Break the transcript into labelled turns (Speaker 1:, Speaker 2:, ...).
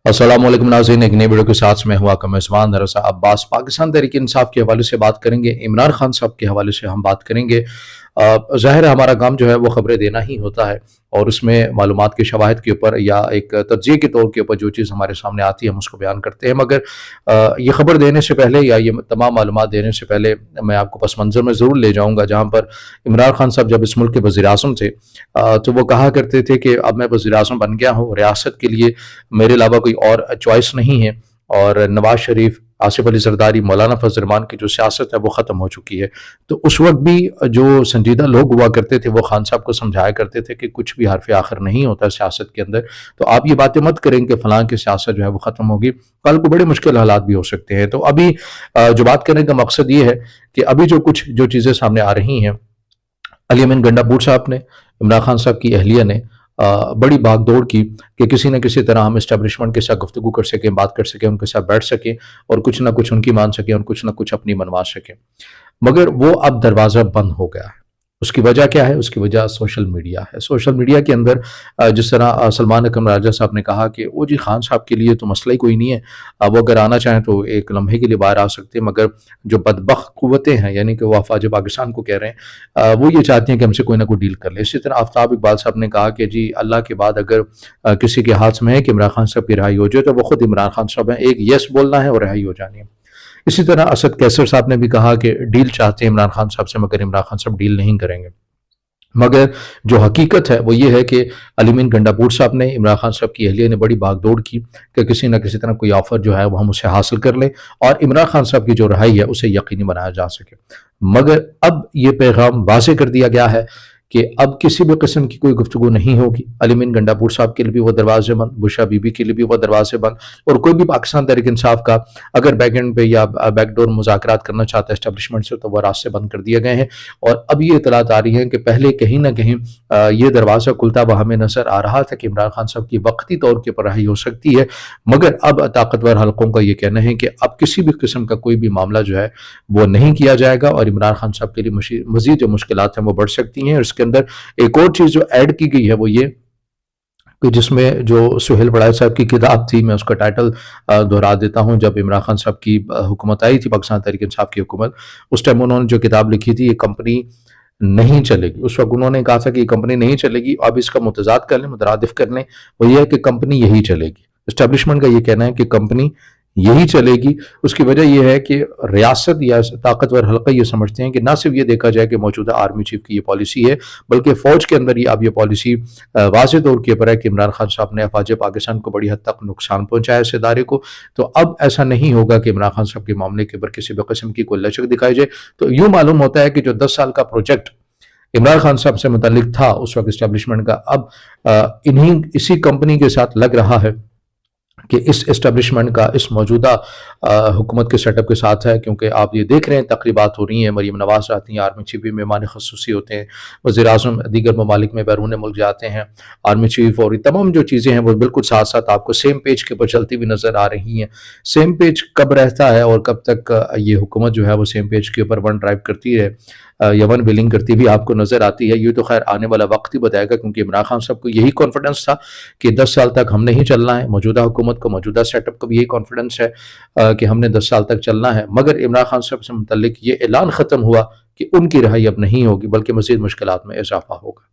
Speaker 1: अस्सलाम वालेकुम नाज़रीन, एक नई वीडियो के साथ मैं हुआ का मेज़बान दरअसल अब्बास। पाकिस्तान तहरीक इंसाफ के हवाले से बात करेंगे, इमरान खान साहब के हवाले से हम बात करेंगे। ज़ाहिर है हमारा काम जो है वो ख़बरें देना ही होता है और उसमें मालूमात के शवाहिद के ऊपर या एक तज्ज़िये के तौर के ऊपर जो चीज़ हमारे सामने आती है हम उसको बयान करते हैं। मगर ये ख़बर देने से पहले या ये तमाम मालूमात देने से पहले मैं आपको पस मंज़र में ज़रूर ले जाऊँगा जहाँ पर इमरान खान साहब जब इस मुल्क के वज़ीर-ए-आज़म थे तो वो कहा करते थे कि अब मैं वज़ीर-ए-आज़म बन गया हूँ, रियासत के लिए मेरे अलावा कोई और चॉइस नहीं है। और नवाज शरीफ, आसिफ अली जरदारी, मौलाना फजल रहमान की जो सियासत है वो ख़त्म हो चुकी है। तो उस वक्त भी जो संजीदा लोग हुआ करते थे वो खान साहब को समझाया करते थे कि कुछ भी हर्फ आखिर नहीं होता सियासत के अंदर। तो आप ये बातें मत करें कि फलां की सियासत जो है वो ख़त्म होगी, कल को बड़े मुश्किल हालात भी हो सकते हैं। तो अभी जो बात करने का मकसद ये है कि अभी जो चीज़ें सामने आ रही हैं, अली अमीन गंडापुर साहब ने, इमरान खान साहब की अहलिया ने बड़ी भागदौड़ की कि किसी न किसी तरह हम एस्टेब्लिशमेंट के साथ गुफ्तगू कर सकें, बात कर सकें, उनके साथ बैठ सकें और कुछ ना कुछ उनकी मान सकें और कुछ ना कुछ अपनी मनवा सकें। मगर वो अब दरवाज़ा बंद हो गया है। उसकी वजह क्या है? उसकी वजह सोशल मीडिया है। सोशल मीडिया के अंदर जिस तरह सलमान अकरम राजा साहब ने कहा कि वो जी खान साहब के लिए तो मसला ही कोई नहीं है, वो अगर आना चाहें तो एक लम्हे के लिए बाहर आ सकते हैं, मगर जो बदबख्त क़ुव्वतें हैं यानी कि वो अफ़वाज पाकिस्तान को कह रहे हैं, वो ये चाहती हैं कि हमसे कोई ना कोई डील कर ले। इसी तरह आफ्ताब इकबाल साहब ने कहा कि जी अल्लाह के बाद अगर किसी के हाथ में है कि इमरान खान साहब की रिहाई हो जाए तो वो खुद इमरान खान साहब हैं, एक यस बोलना है और रिहाई हो जानी है। इसी तरह असद कैसर साहब ने भी कहा कि डील चाहते हैं इमरान खान साहब से, मगर इमरान खान साहब डील नहीं करेंगे। मगर जो हकीकत है वो ये है कि अली अमीन गंडापुर साहब ने, इमरान खान साहब की अहलिया ने बड़ी भागदौड़ की कि किसी न किसी तरह कोई ऑफर जो है वो हम उसे हासिल कर लें और इमरान खान साहब की जो रहाई है उसे यकीनी बनाया जा सके। मगर अब ये पैगाम वाज़ेह कर दिया गया है कि अब किसी भी किस्म की कोई गुफ्तगू नहीं होगी। अली अमीन गंडापुर साहब के लिए भी वो दरवाजे बंद, बुशरा बीबी के लिए भी वो दरवाजे बंद, और कोई भी पाकिस्तान तहरीक इंसाफ का अगर बैक एंड पे या बैकडोर मुज़ाकरात करना चाहता है एस्टेब्लिशमेंट से तो वह रास्ते बंद कर दिए गए हैं। और अब ये इतलात आ रही हैं कि पहले कहीं ना कहीं ये दरवाज़ा खुलता हुआ हमें नज़र आ रहा था कि इमरान खान साहब की वक्ती तौर के ऊपर रहाई हो सकती है, मगर अब ताकतवर हलकों का ये कहना है कि अब किसी भी किस्म का कोई भी मामला जो है वो नहीं किया जाएगा और इमरान खान साहब के लिए मज़ीद जो मुश्किलात हैं वो बढ़ सकती हैं। और इसके अंदर एक और चीज़ जो ऐड की गई है वो ये कि जिसमें जो सुहेल वड़ाई साहब की किताब थी, मैं उसका टाइटल दोहरा देता हूँ। जब इमरान खान साहब की हुकूमत आई थी, पाकिस्तान तहरीक इंसाफ की हुकूमत, उस टाइम उन्होंने जो किताब लिखी थी, ये कंपनी नहीं चलेगी। उस वक्त उन्होंने कहा था कि ये कंपनी नहीं चलेगी। अब इसका मुतजाद कर लें, मुतरादिफ कर लें, वो ये है कि कंपनी यही चलेगी। एस्टेब्लिशमेंट का ये कहना है कि कंपनी यही चलेगी। उसकी वजह यह है कि रियासत या ताकतवर हल्का ये समझते हैं कि ना सिर्फ ये देखा जाए कि मौजूदा आर्मी चीफ की ये पॉलिसी है, बल्कि फ़ौज के अंदर ही अब ये पॉलिसी वाज़ेह तौर के ऊपर है कि इमरान खान साहब ने अफ़वाज पाकिस्तान को बड़ी हद तक नुकसान पहुंचाया इस इदारे को। तो अब ऐसा नहीं होगा कि इमरान खान साहब के मामले के ऊपर किसी भी किस्म की कोई लचक दिखाई जाए। तो यूँ मालूम होता है कि जो 10 साल का प्रोजेक्ट इमरान खान साहब से मुतल्लिक था उस वक्त एस्टेब्लिशमेंट का, अब इसी कंपनी के साथ लग रहा है कि इस एस्टेब्लिशमेंट का इस मौजूदा हुकूमत के सेटअप के साथ है। क्योंकि आप ये देख रहे हैं तकरीबात हो रही हैं, मरीम नवाज आती हैं, आर्मी चीफ भी मेहमान खसूसी होते हैं, वज़ीर-ए-आज़म दीगर ममालिक में बैरून मुल्क जाते हैं, आर्मी चीफ, और ये तमाम जो चीज़ें हैं वो बिल्कुल साथ साथ आपको सेम पेज के ऊपर चलती हुई नज़र आ रही हैं। सेम पेज कब रहता है और कब तक ये हुकूमत जो है वो सेम पेज के ऊपर वन ड्राइव करती है या वन बिलिंग करती भी आपको नज़र आती है, ये तो खैर आने वाला वक्त ही बताएगा। क्योंकि इमरान खान साहब को यही कॉन्फिडेंस था कि 10 साल तक हमने ही चलना है, मौजूदा हुकूमत को, मौजूदा सेटअप को भी यही कॉन्फिडेंस है कि हमने 10 साल तक चलना है। मगर इमरान खान साहब से मुतल्लिक ये ऐलान ख़त्म हुआ कि उनकी रिहाई अब नहीं होगी, बल्कि मज़ीद मुश्किलात में इजाफा होगा।